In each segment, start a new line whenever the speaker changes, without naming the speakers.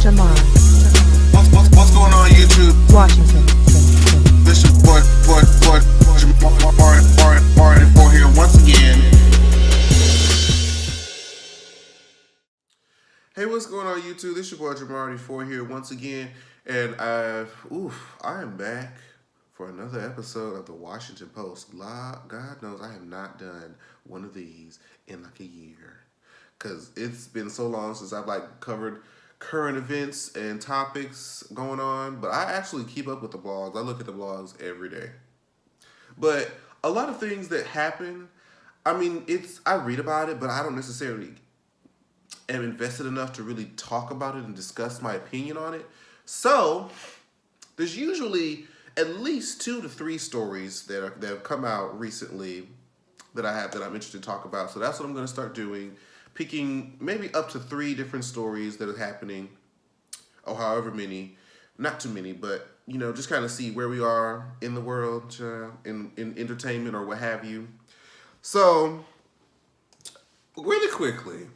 Tamar,
What's going on YouTube?
Washington.
This is Marty for here once again. Hey, what's going on YouTube? This is your boy Jamarty 4 here once again, and I am back for another episode of the Washington Post. God knows I have not done one of these in like a year, because it's been so long since I've covered current events and topics going on. But I actually keep up with the blogs. I look at the blogs every day. But a lot of things that happen, I read about it, but I don't necessarily am invested enough to really talk about it and discuss my opinion on it. So there's usually at least 2 to 3 stories that have come out recently that I'm interested to talk about. So that's what I'm going to start doing, picking maybe up to 3 different stories that are happening, or however many, not too many, but just kind of see where we are in the world, in entertainment or what have you. So really quickly,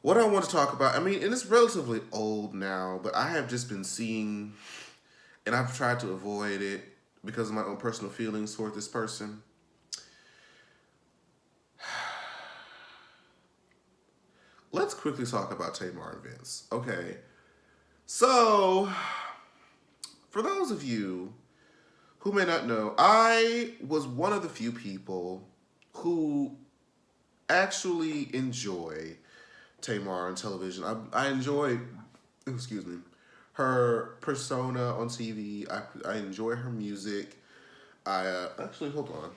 what I want to talk about, and it's relatively old now, but I have just been seeing, and I've tried to avoid it because of my own personal feelings toward this person. Let's quickly talk about Tamar and Vince. Okay, so for those of you who may not know, I was one of the few people who actually enjoy Tamar on television. I enjoy, her persona on TV. I enjoy her music. Actually, hold on,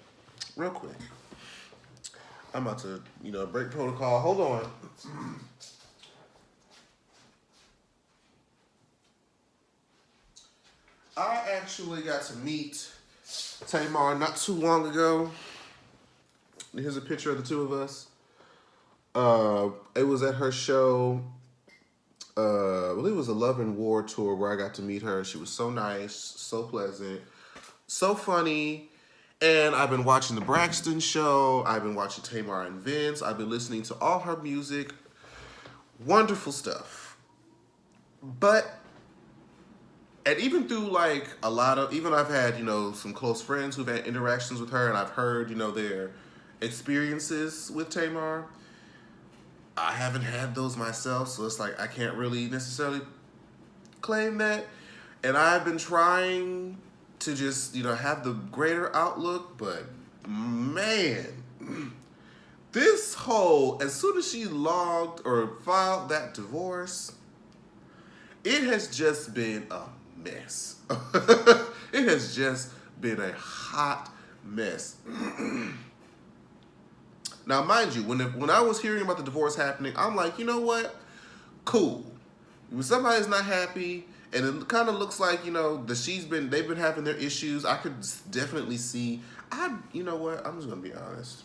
real quick. I'm about to, break protocol. Hold on. I actually got to meet Tamar not too long ago. Here's a picture of the 2 of us. It was at her show. I believe it was a Love and War tour where I got to meet her. She was so nice, so pleasant, so funny. And I've been watching the Braxton show. I've been watching Tamar and Vince. I've been listening to all her music. Wonderful stuff. And even through even I've had, some close friends who've had interactions with her, and I've heard, their experiences with Tamar. I haven't had those myself, so it's I can't really necessarily claim that. And I've been trying to just, have the greater outlook, but man, this whole, as soon as she logged or filed that divorce, it has just been a mess. It has just been a hot mess. Now, mind you, when I was hearing about the divorce happening, I'm like, you know what? Cool. When somebody's not happy, and it kind of looks like, they've been having their issues, I could definitely see. You know what? I'm just gonna be honest.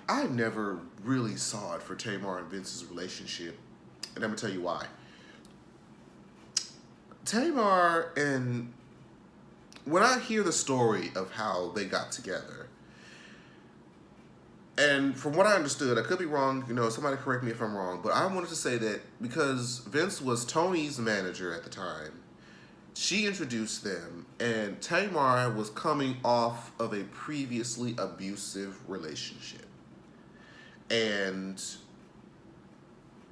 I never really saw it for Tamar and Vince's relationship, and I'm gonna tell you why. Tamar and when I hear the story of how they got together, and from what I understood, I could be wrong, somebody correct me if I'm wrong, but I wanted to say that because Vince was Tony's manager at the time, she introduced them, and Tamar was coming off of a previously abusive relationship. And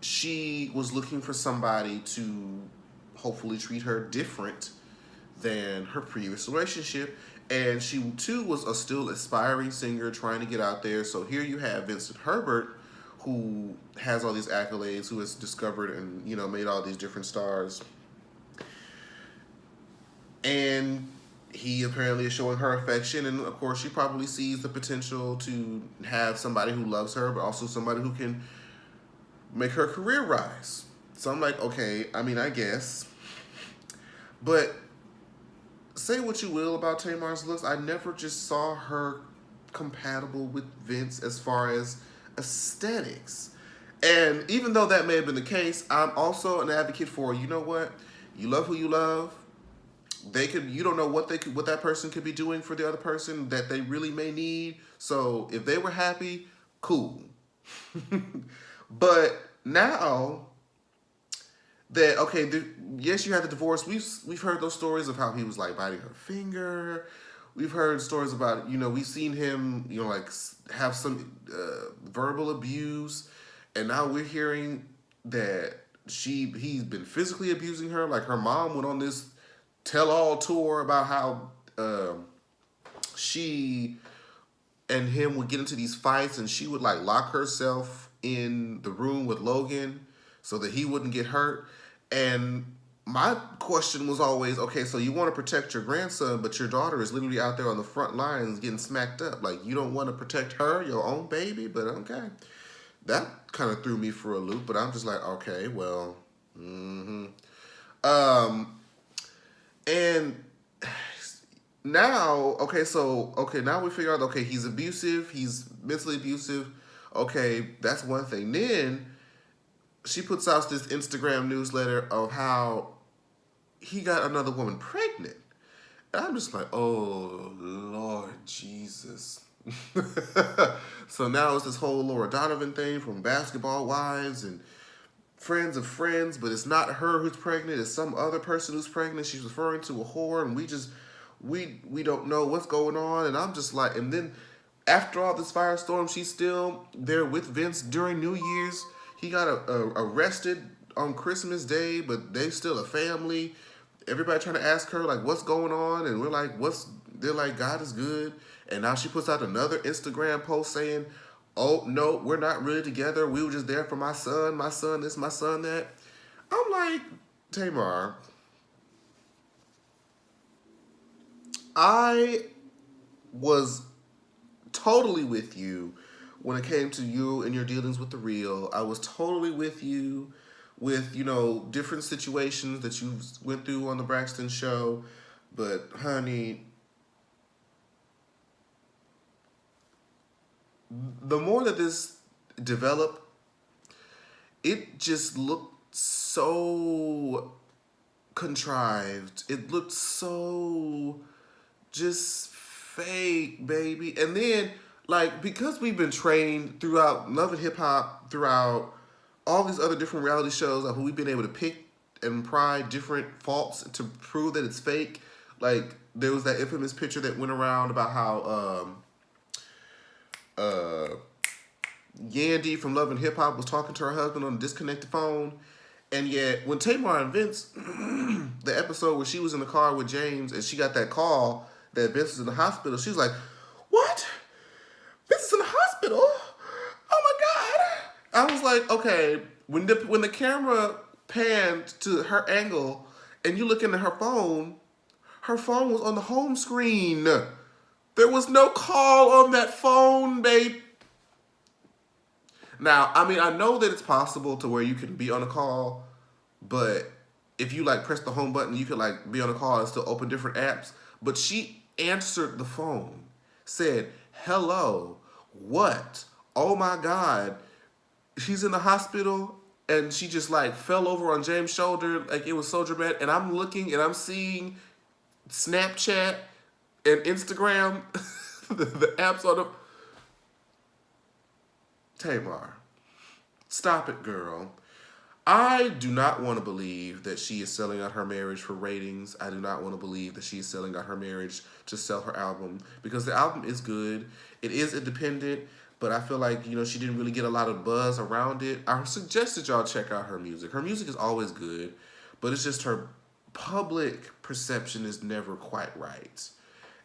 she was looking for somebody to hopefully treat her different than her previous relationship. And she, too, was a still aspiring singer trying to get out there. So here you have Vincent Herbert, who has all these accolades, who has discovered and, made all these different stars. And he apparently is showing her affection. And, of course, she probably sees the potential to have somebody who loves her, but also somebody who can make her career rise. So I'm like, okay, I guess. But say what you will about Tamar's looks, I never just saw her compatible with Vince as far as aesthetics. And even though that may have been the case, I'm also an advocate for, you know what? You love who you love. You don't know what that person could be doing for the other person that they really may need. So if they were happy, cool. But now that okay, yes, you had the divorce. We've heard those stories of how he was like biting her finger. We've heard stories about we've seen him like have some verbal abuse, and now we're hearing that he's been physically abusing her. Like her mom went on this tell all tour about how she and him would get into these fights, and she would like lock herself in the room with Logan so that he wouldn't get hurt. And my question was always, okay, so you want to protect your grandson, but your daughter is literally out there on the front lines getting smacked up. Like, you don't want to protect her, your own baby, but okay. That kind of threw me for a loop, but I'm just like, okay, well, and now, now we figure out, okay, he's abusive, he's mentally abusive. Okay, that's one thing. Then she puts out this Instagram newsletter of how he got another woman pregnant. And I'm just like, oh, Lord Jesus. So now it's this whole Laura Donovan thing from Basketball Wives and Friends of Friends, but it's not her who's pregnant, it's some other person who's pregnant. She's referring to a whore, and we don't know what's going on. And I'm just like, and then after all this firestorm, she's still there with Vince during New Year's. He got arrested on Christmas Day, but they still a family. Everybody trying to ask her like what's going on, and we're like, they're like, God is good. And now she puts out another Instagram post saying, oh no, we're not really together. We were just there for my son this, my son that. I'm like, Tamar, I was totally with you when it came to you and your dealings with the real. I was totally with you with, different situations that you went through on the Braxton show. But, honey, the more that this developed, it just looked so contrived. It looked so just fake, baby. And then, like, because we've been trained throughout Love and Hip Hop, throughout all these other different reality shows, like, we've been able to pick and pry different faults to prove that it's fake. Like, there was that infamous picture that went around about how Yandy from Love and Hip Hop was talking to her husband on a disconnected phone. And yet, when Tamar and Vince, the episode where she was in the car with James and she got that call that Vince is in the hospital, she was like, what? Vince is in the hospital? Oh my God. I was like, okay, when the camera panned to her angle and you look into her phone was on the home screen. There was no call on that phone, babe. Now, I mean, I know that it's possible to where you can be on a call, but if you like press the home button, you can like be on a call and still open different apps. But she answered the phone, said, hello, what? Oh my God, she's in the hospital, and she just like fell over on James' shoulder, like it was so dramatic. And I'm looking and I'm seeing Snapchat and Instagram, the apps on the... Tamar, stop it, girl. I do not want to believe that she is selling out her marriage for ratings. I do not want to believe that she is selling out her marriage to sell her album, because the album is good. It is independent, but I feel like, she didn't really get a lot of buzz around it. I suggest that y'all check out her music. Her music is always good, but it's just her public perception is never quite right.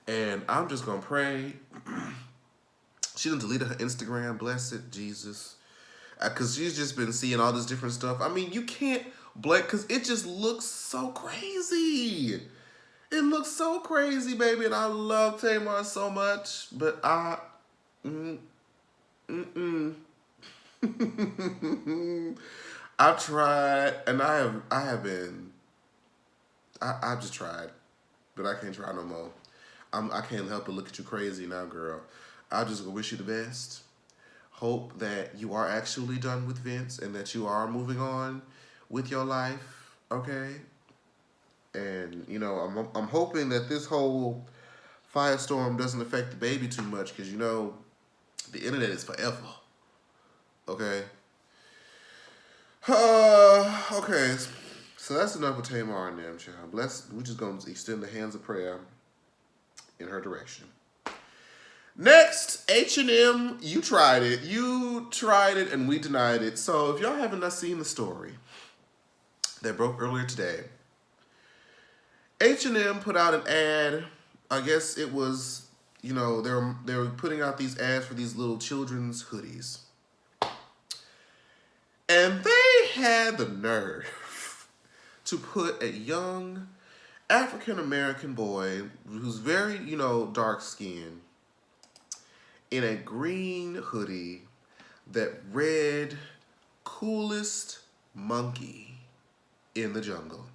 And I'm just going to pray. She done deleted her Instagram, blessed Jesus. Because she's just been seeing all this different stuff. I mean, you can't blame, because it just looks so crazy. It looks so crazy, baby. And I love Tamar so much. But I've tried, and I've just tried. But I can't try no more. I can't help but look at you crazy now, girl. I just wish you the best. Hope that you are actually done with Vince and that you are moving on with your life, okay? And, I'm hoping that this whole firestorm doesn't affect the baby too much, because, the internet is forever, okay? Okay. So that's enough with Tamar and them, child. We're just gonna extend the hands of prayer in her direction. Next, H&M, you tried it. You tried it and we denied it. So if y'all haven't not seen the story that broke earlier today, H&M put out an ad. I guess it was, they were putting out these ads for these little children's hoodies. And they had the nerve to put a young African American boy who's very, dark skinned in a green hoodie that read "Coolest Monkey in the Jungle."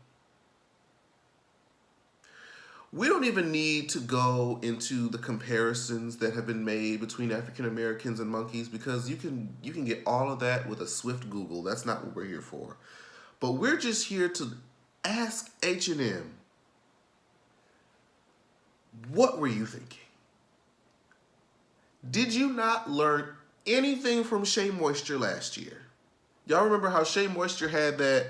We don't even need to go into the comparisons that have been made between African Americans and monkeys because you can get all of that with a swift Google. That's not what we're here for. But we're just here to ask H&M, what were you thinking? Did you not learn anything from Shea Moisture last year? Y'all remember how Shea Moisture had that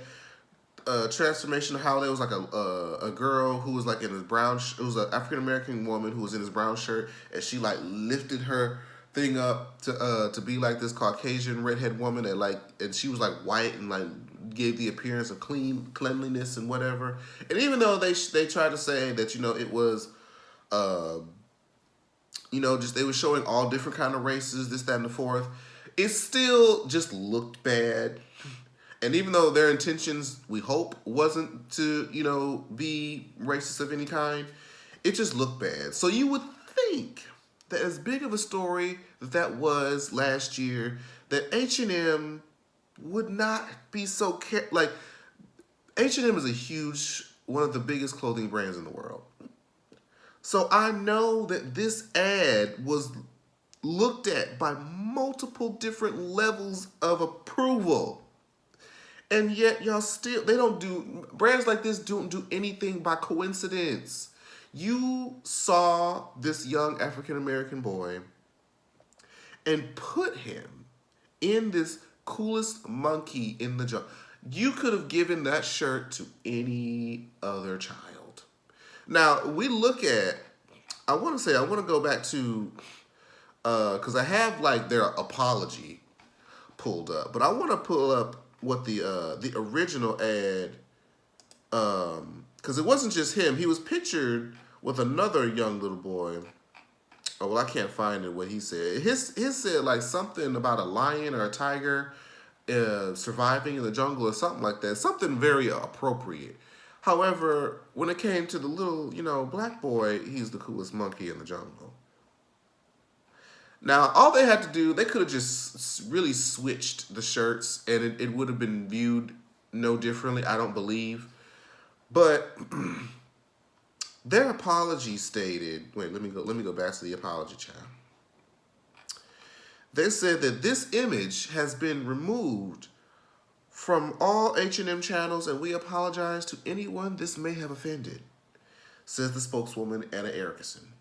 transformation of how there was like a girl who was like in his brown, it was an African American woman who was in his brown shirt, and she like lifted her thing up to be like this Caucasian redhead woman and she was like white and like gave the appearance of cleanliness and whatever. And even though they tried to say that it was just they were showing all different kind of races, this, that, and the fourth, it still just looked bad. And even though their intentions, we hope, wasn't to, be racist of any kind, it just looked bad. So you would think that as big of a story that was last year, that H&M would not be so like H&M is one of the biggest clothing brands in the world. So I know that this ad was looked at by multiple different levels of approval. And yet y'all brands like this don't do anything by coincidence. You saw this young African American boy and put him in this coolest monkey in the jungle. You could have given that shirt to any other child. Now, I want to go back to, because I have like their apology pulled up, but I want to pull up what the original ad, because it wasn't just him. He was pictured with another young little boy. Oh, well, I can't find it what he said. His said like something about a lion or a tiger surviving in the jungle or something like that. Something very appropriate. However, when it came to the little, black boy, he's the coolest monkey in the jungle. Now, all they had to do, they could have just really switched the shirts and it would have been viewed no differently, I don't believe. But their apology stated, wait, let me go back to the apology, child. They said that this image has been removed from all H&M channels and we apologize to anyone this may have offended, says the spokeswoman, Anna Erickson.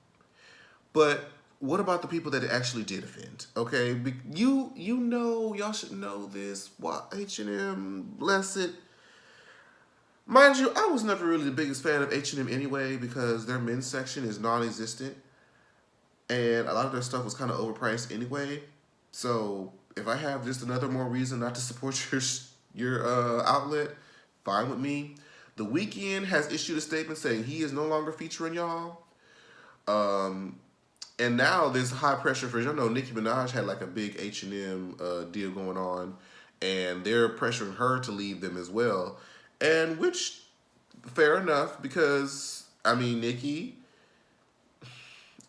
But what about the people that it actually did offend? Okay, y'all should know this. Why H&M, bless it. Mind you, I was never really the biggest fan of H&M anyway because their men's section is non-existent, and a lot of their stuff was kind of overpriced anyway. So if I have just another more reason not to support your outlet, fine with me. The Weeknd has issued a statement saying he is no longer featuring y'all. And now there's high pressure for, Nicki Minaj had like a big H&M deal going on, and they're pressuring her to leave them as well. And which, fair enough, because Nicki,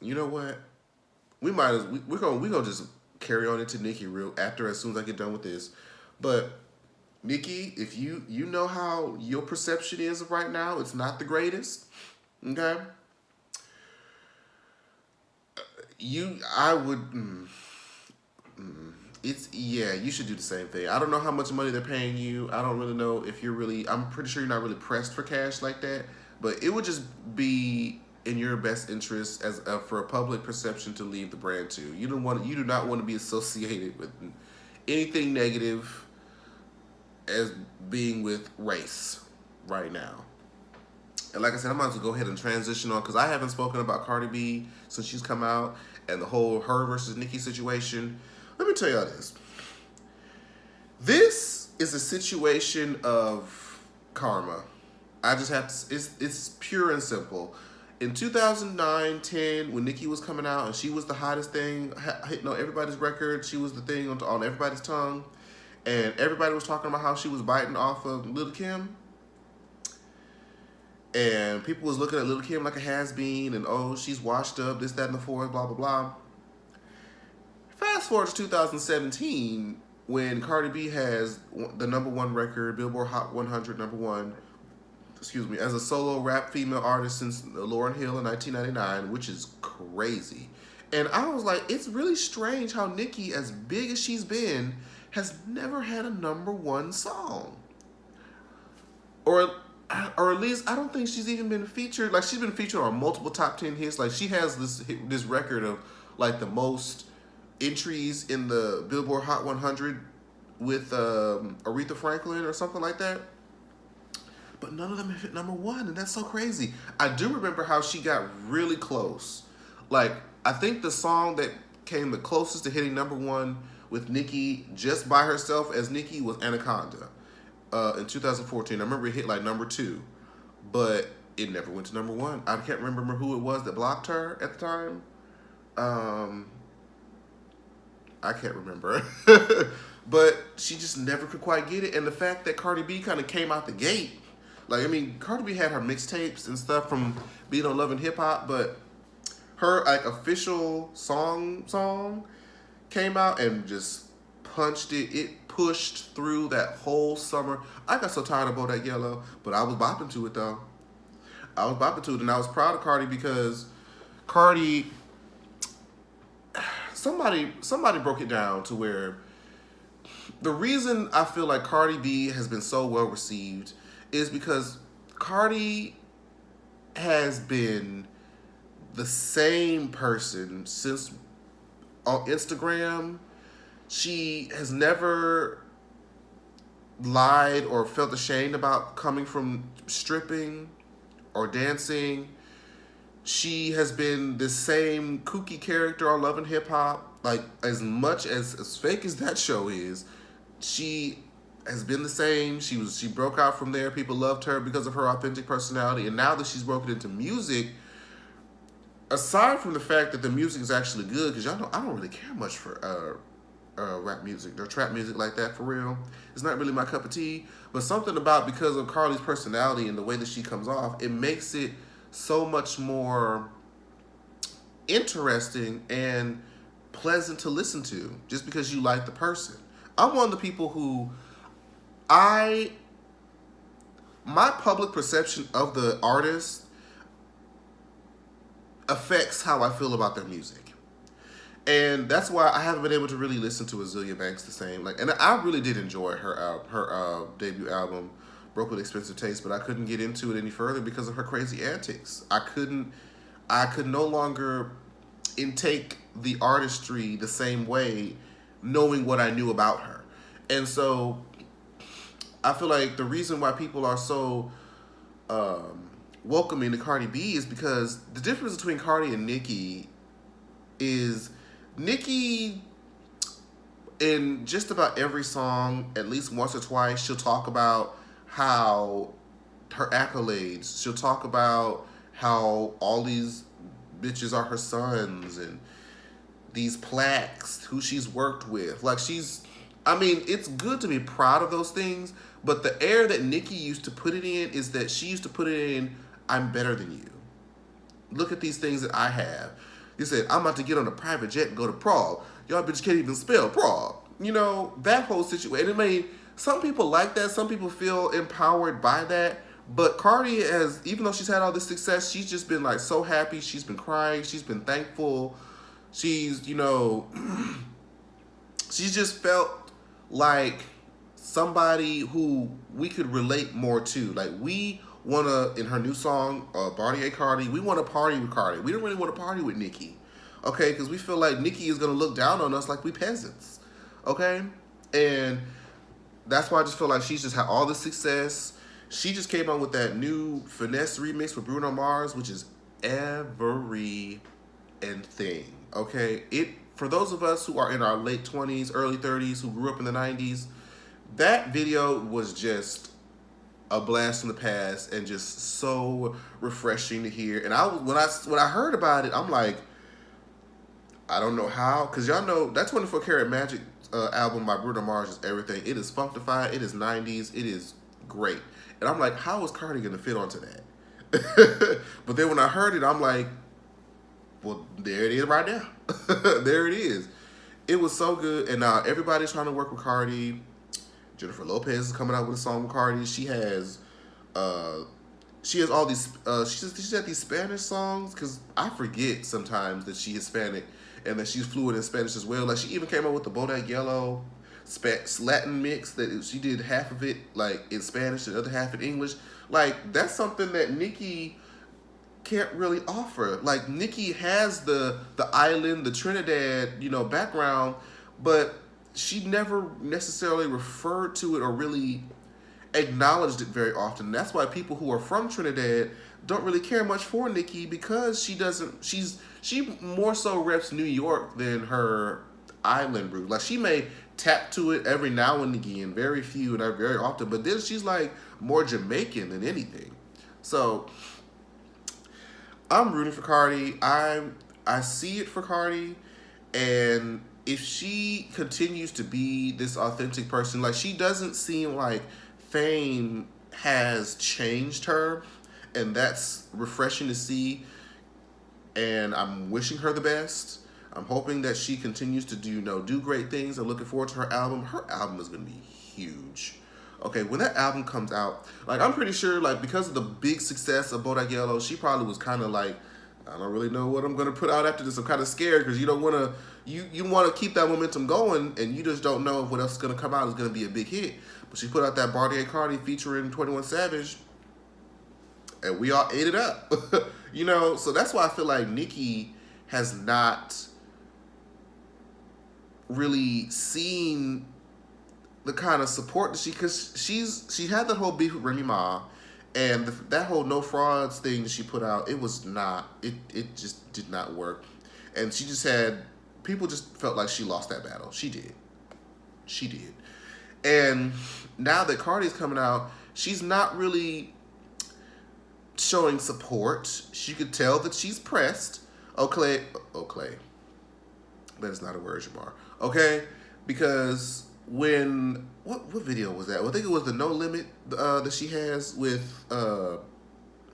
you know what? We're gonna just carry on into Nicki as soon as I get done with this. But Nicki, if you know how your perception is right now, it's not the greatest. Okay. You should do the same thing. I don't know how much money they're paying you. I don't really know if I'm pretty sure you're not really pressed for cash like that, but it would just be in your best interest for a public perception to leave the brand too. You do not want to be associated with anything negative as being with race right now. And like I said, I'm about to go ahead and transition on because I haven't spoken about Cardi B since she's come out and the whole her versus Nicki situation. Let me tell y'all this. This is a situation of karma. I just have to, it's pure and simple. In 2009, 10, when Nicki was coming out and she was the hottest thing, hitting on everybody's record, she was the thing on everybody's tongue, and everybody was talking about how she was biting off of Lil' Kim. And people was looking at Lil' Kim like a has-been, and oh, she's washed up, this, that, and the fourth, blah, blah, blah. Fast forward to 2017, when Cardi B has the #1 record, Billboard Hot 100 #1, as a solo rap female artist since Lauryn Hill in 1999, which is crazy. And I was like, it's really strange how Nicki, as big as she's been, has never had a #1 song. Or at least I don't think she's even been featured. Like, she's been featured on multiple top 10 hits. Like, she has this record of like the most entries in the Billboard Hot 100 with Aretha Franklin or something like that. But none of them hit #1, and that's so crazy. I do remember how she got really close. Like, I think the song that came the closest to hitting #1 with Nicki just by herself as Nicki was Anaconda in 2014. I remember it hit like #2, but it never went to #1. I can't remember who it was that blocked her at the time. I can't remember. But she just never could quite get it. And the fact that Cardi B kind of came out the gate, like, I mean, Cardi B had her mixtapes and stuff from being on Love and Hip Hop, but her like official song came out and just punched it. It pushed through that whole summer. I got so tired of Bodak Yellow, but I was bopping to it though. I was bopping to it, and I was proud of Cardi because Cardi, somebody broke it down to where the reason I feel like Cardi B has been so well received is because Cardi has been the same person since on Instagram. She has never lied or felt ashamed about coming from stripping or dancing. She has been the same kooky character on Love and Hip Hop. Like, as much as fake as that show is, she has been the same. She broke out from there. People loved her because of her authentic personality. And now that she's broken into music, aside from the fact that the music is actually good, because y'all know I don't really care much for rap music or trap music like that, for real. It's not really my cup of tea. But something about, because of Cardi's personality and the way that she comes off, it makes it so much more interesting and pleasant to listen to just because you like the person. I'm one of the people who my public perception of the artist affects how I feel about their music. And that's why I haven't been able to really listen to Azealia Banks the same. Like, and I really did enjoy her debut album, Broke with Expensive Taste, but I couldn't get into it any further because of her crazy antics. I could no longer intake the artistry the same way, knowing what I knew about her. And so I feel like the reason why people are so welcoming to Cardi B is because the difference between Cardi and Nicki is Nicki, in just about every song, at least once or twice, she'll talk about how her accolades. She'll talk about how all these bitches are her sons and these plaques, who she's worked with. Like, it's good to be proud of those things, but the air that Nicki used to put it in is that she used to put it in, I'm better than you. Look at these things that I have. You said, I'm about to get on a private jet and go to Prague. Y'all bitches can't even spell Prague. You know, that whole situation. I mean, some people like that. Some people feel empowered by that. But Cardi has, even though she's had all this success, she's just been like so happy. She's been crying. She's been thankful. She's, she's just felt like somebody who we could relate more to. Like, we want to, in her new song, Barty A. Cardi, we want to party with Cardi. We don't really want to party with Nicki. Okay? Because we feel like Nicki is going to look down on us like we peasants. Okay? And that's why I just feel like she's just had all the success. She just came out with that new Finesse remix with Bruno Mars, which is every and thing. Okay, it for those of us who are in our late 20s, early 30s, who grew up in the 90s, that video was just a blast from the past and just so refreshing to hear. And when I heard about it, I'm like, I don't know how, because y'all know that 24 Karat Magic album by Bruno Mars is everything. It is funkified, it is 90s, it is great. And I'm like, how is Cardi gonna fit onto that? But then when I heard it, I'm like, well, there it is right now. There it is. It was so good, and now everybody's trying to work with Cardi. Jennifer Lopez is coming out with a song with Cardi. She has all these. She's had these Spanish songs, because I forget sometimes that she's Hispanic and that she's fluent in Spanish as well. Like, she even came out with the Bodak Yellow Latin mix that she did half of it like in Spanish, the other half in English. Like, that's something that Nicki can't really offer. Like, Nicki has the island, the Trinidad, background, but she never necessarily referred to it or really acknowledged it very often. That's why people who are from Trinidad don't really care much for Nicki, because she more so reps New York than her island roots. Like, she may tap to it every now and again, very few and very often, but then she's like more Jamaican than anything. So I'm rooting for Cardi. I see it for Cardi, and if she continues to be this authentic person, like, she doesn't seem like fame has changed her, and that's refreshing to see. And I'm wishing her the best. I'm hoping that she continues to do great things. I'm looking forward to her album. Her album is gonna be huge. Okay, when that album comes out, like, I'm pretty sure, like, because of the big success of Bodak Yellow, she probably was kind of like, I don't really know what I'm gonna put out after this. I'm kind of scared, because you don't want to, you want to keep that momentum going, and you just don't know if what else is gonna come out is gonna be a big hit. But she put out that Bartier Cardi featuring 21 Savage, and we all ate it up. So that's why I feel like Nicki has not really seen the kind of support that because she had that whole beef with Remy Ma, and that whole no frauds thing that she put out, it just did not work, and she just had people just felt like she lost that battle. She did, and now that Cardi's coming out, she's not really showing support. She could tell that she's pressed. Okay, that is not a word, Jamar. Okay, because when what video was that? Well, I think it was the No Limit that she has with I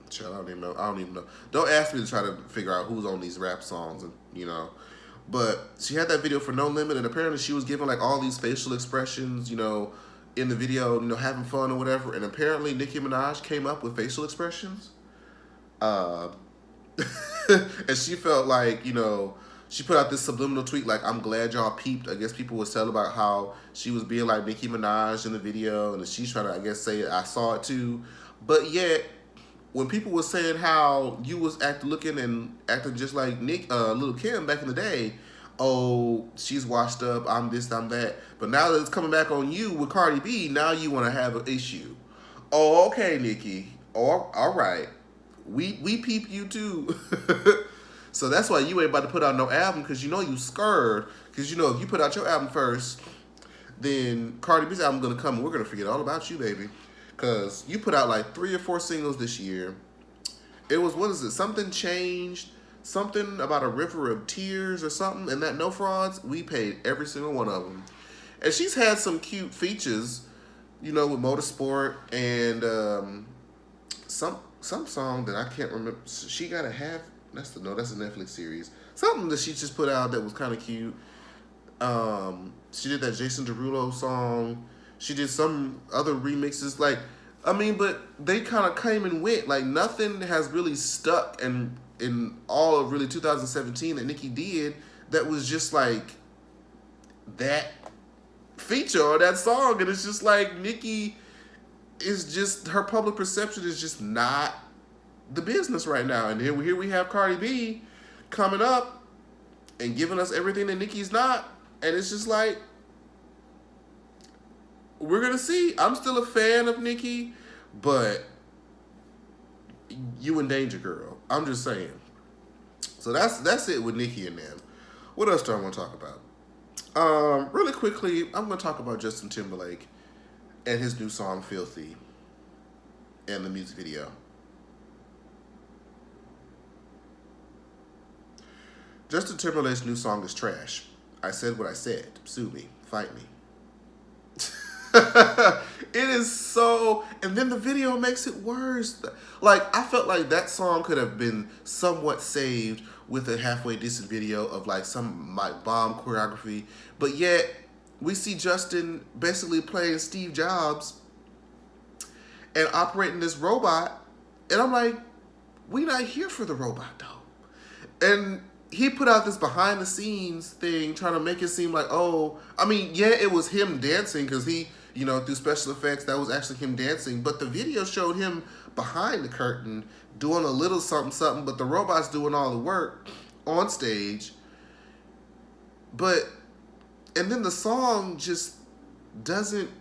don't even know. Don't ask me to try to figure out who's on these rap songs, and But she had that video for No Limit, and apparently she was giving like all these facial expressions, in the video, having fun or whatever. And apparently Nicki Minaj came up with facial expressions. And she felt like, she put out this subliminal tweet like, I'm glad y'all peeped. I guess people was telling about how she was being like Nicki Minaj in the video, and she's trying to, I guess, say I saw it too. But yet, when people were saying how you was acting just like Lil' Kim back in the day, oh, she's washed up, I'm this, I'm that. But now that it's coming back on you with Cardi B, now you want to have an issue. Oh, okay, Nicki. Oh, all right. We peep you too. So that's why you ain't about to put out no album, because you scared. Because if you put out your album first, then Cardi B's album gonna come and we're gonna forget all about you, baby. Because you put out like 3 or 4 singles this year. It was, what is it? Something Changed. Something about a river of tears or something. And that No Frauds, we paid every single one of them. And she's had some cute features, with Motorsport and some song that I can't remember. She Gotta Have. That's a Netflix series. Something that she just put out that was kind of cute. She did that Jason Derulo song. She did some other remixes. But they kind of came and went. Like, nothing has really stuck in all of really 2017 that Nicki did that was just like that feature or that song. And it's just like Nicki is just, her public perception is just not the business right now. And here we have Cardi B coming up and giving us everything that Nicki's not. And it's just like, we're gonna see. I'm still a fan of Nicki, but you in danger, girl. I'm just saying. So that's it with Nicki and them. What else do I want to talk about? Really quickly, I'm gonna talk about Justin Timberlake and his new song "Filthy" and the music video. Justin Timberlake's new song is trash. I said what I said. Sue me. Fight me. It is so, and then the video makes it worse. Like, I felt like that song could have been somewhat saved with a halfway decent video of like some like bomb choreography, but yet we see Justin basically playing Steve Jobs and operating this robot, and I'm like, we not here for the robot though. And he put out this behind the scenes thing trying to make it seem like, oh, I mean, yeah, it was him dancing because he, you know, through special effects, that was actually him dancing. But the video showed him behind the curtain doing a little something, something, but the robot's doing all the work on stage. But, and then the song just doesn't,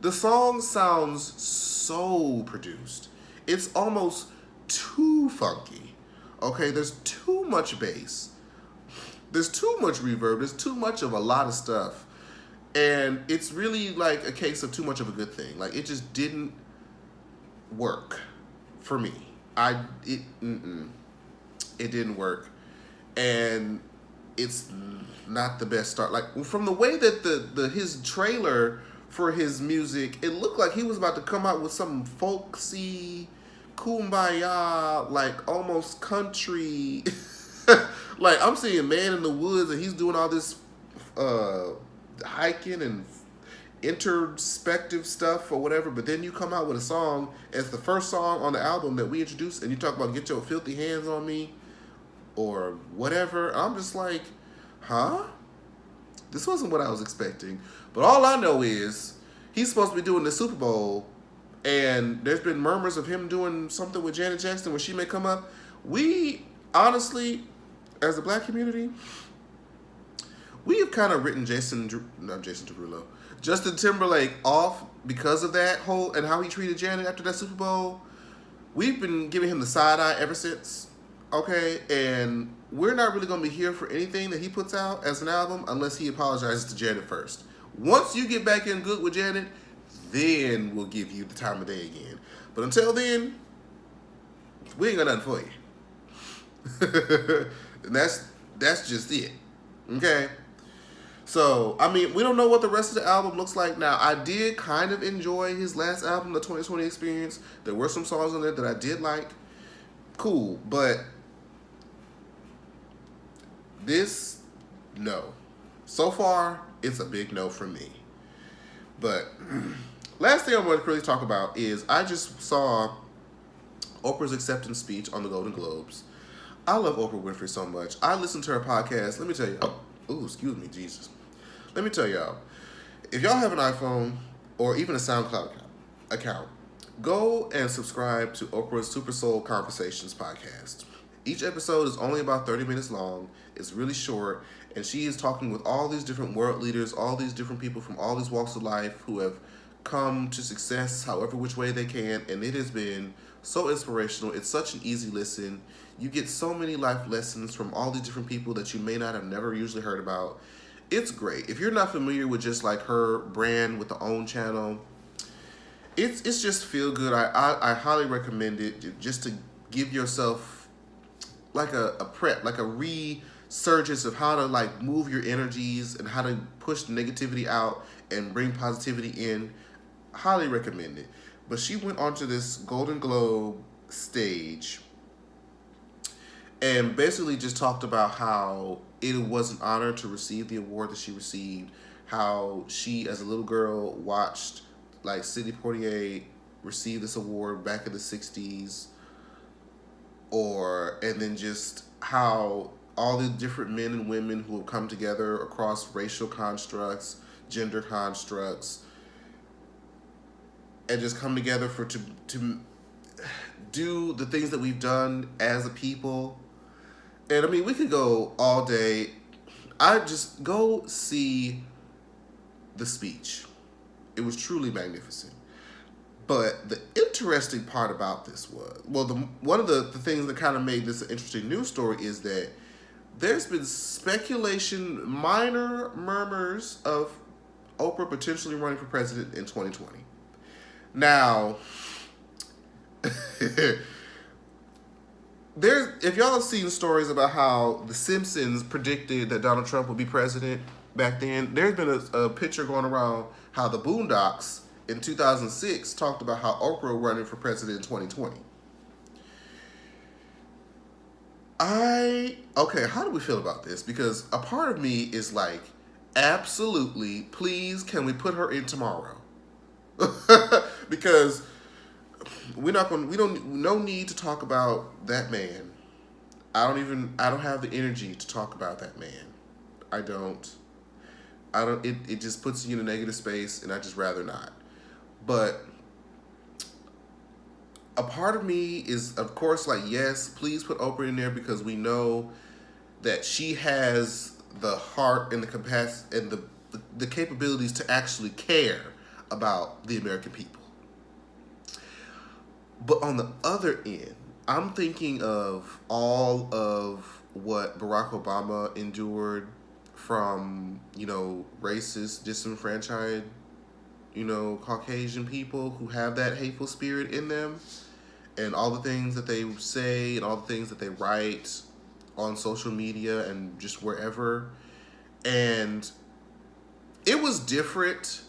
the song sounds so produced. It's almost too funky. Okay, there's too much bass. There's too much reverb. There's too much of a lot of stuff. And it's really like a case of too much of a good thing. Like, it just didn't work for me. It didn't work. And it's not the best start. Like, from the way that his trailer for his music, it looked like he was about to come out with some folksy, kumbaya, like almost country. Like, I'm seeing Man in the Woods and he's doing all this hiking and introspective stuff or whatever, but then you come out with a song as the first song on the album that we introduced and you talk about "Get Your Filthy Hands on Me" or whatever. I'm just like, huh? This wasn't what I was expecting. But all I know is he's supposed to be doing the Super Bowl, and there's been murmurs of him doing something with Janet Jackson where she may come up. We, honestly, as a black community, we have kind of written Justin Timberlake off because of that whole, and how he treated Janet after that Super Bowl. We've been giving him the side eye ever since, okay? And we're not really going to be here for anything that he puts out as an album unless he apologizes to Janet first. Once you get back in good with Janet, then we'll give you the time of day again. But until then, we ain't got nothing for you. And that's just it. Okay? So, I mean, we don't know what the rest of the album looks like now. I did kind of enjoy his last album, The 2020 Experience. There were some songs on there that I did like. Cool. But this, no. So far, it's a big no from me. But last thing I want to really talk about is I just saw Oprah's acceptance speech on the Golden Globes. I love Oprah Winfrey so much. I listened to her podcast. Let me tell you. Oh, excuse me, Jesus. Let me tell y'all. If y'all have an iPhone or even a SoundCloud account, go and subscribe to Oprah's Super Soul Conversations podcast. Each episode is only about 30 minutes long. It's really short. And she is talking with all these different world leaders, all these different people from all these walks of life who have come to success however which way they can. And it has been so inspirational. It's such an easy listen. You get so many life lessons from all these different people that you may not have never usually heard about. It's great. If you're not familiar with just like her brand with the OWN channel, it's just feel good. I highly recommend it just to give yourself like a prep, like a resurgence of how to like move your energies and how to push negativity out and bring positivity in. Highly recommend it. But she went onto this Golden Globe stage and basically just talked about how it was an honor to receive the award that she received, how she, as a little girl, watched like Sidney Poitier receive this award back in the 60s, and then just how all the different men and women who have come together across racial constructs, gender constructs, and just come together to do the things that we've done as a people. And I mean, we could go all day. I just go see the speech. It was truly magnificent. But the interesting part about this was, well, one of the things that kind of made this an interesting news story is that there's been speculation, minor murmurs of Oprah potentially running for president in 2020. Now, if y'all have seen stories about how The Simpsons predicted that Donald Trump would be president back then, there's been a picture going around how the Boondocks in 2006 talked about how Oprah was running for president in 2020. Okay, how do we feel about this? Because a part of me is like, absolutely, please, can we put her in tomorrow? Because no need to talk about that man. I don't have the energy to talk about that man. It just puts you in a negative space, and I just rather not. But a part of me is, of course, like, yes, please put Oprah in there, because we know that she has the heart and the capacity and the capabilities to actually care about the American people. But on the other end, I'm thinking of all of what Barack Obama endured from, racist, disenfranchised, Caucasian people who have that hateful spirit in them, and all the things that they say and all the things that they write on social media and just wherever. And it was different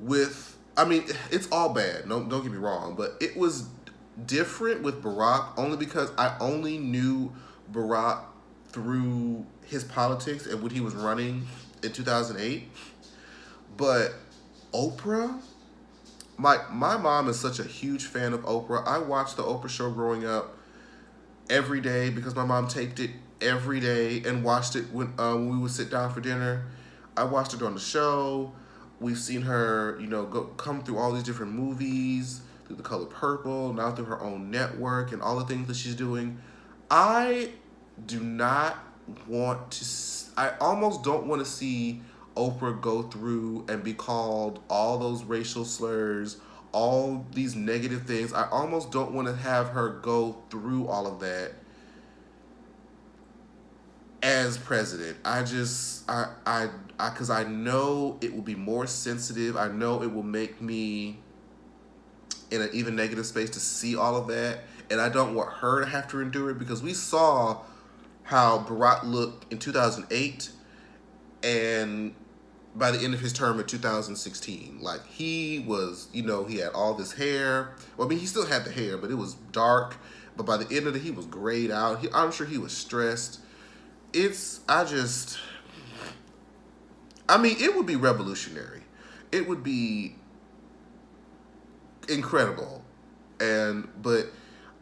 it's all bad, don't get me wrong, but it was different with Barack only because I only knew Barack through his politics and when he was running in 2008. But Oprah, my mom is such a huge fan of Oprah. I watched the Oprah show growing up every day because my mom taped it every day and watched it when we would sit down for dinner. I watched her on the show. We've seen her, come through all these different movies, through The Color Purple, now through her own network and all the things that she's doing. I almost don't want to see Oprah go through and be called all those racial slurs, all these negative things. I almost don't want to have her go through all of that as president. Because I know it will be more sensitive. I know it will make me in an even negative space to see all of that. And I don't want her to have to endure it, because we saw how Barack looked in 2008 and by the end of his term in 2016. Like, he was, he had all this hair. Well, he still had the hair, but it was dark. But by the end of it, he was grayed out. I'm sure he was stressed. It would be revolutionary. It would be incredible. But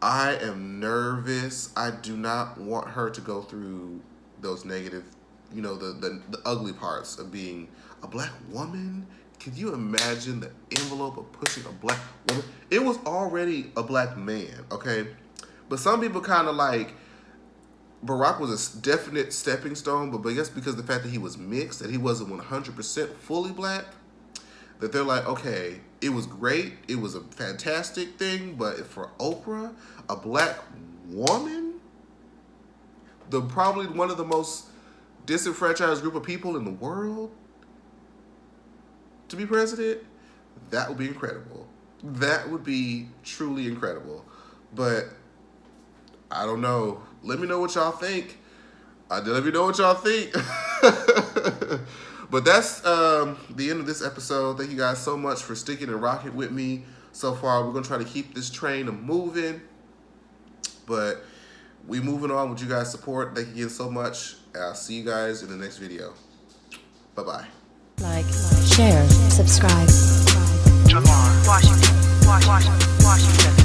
I am nervous. I do not want her to go through those negative, the ugly parts of being a black woman. Could you imagine the envelope of pushing a black woman? It was already a black man, okay? But some people kind of like, Barack was a definite stepping stone, but I guess because of the fact that he was mixed, that he wasn't 100% fully black, that they're like, okay, it was great, it was a fantastic thing, but for Oprah, a black woman, probably one of the most disenfranchised group of people in the world, to be president, that would be incredible. That would be truly incredible. But I don't know. Let me know what y'all think. Let me know what y'all think. But that's the end of this episode. Thank you guys so much for sticking and rocking with me so far. We're going to try to keep this train moving. But we moving on with you guys' support. Thank you again so much. I'll see you guys in the next video. Bye-bye.
Like, share, subscribe.
Tamar, Washington.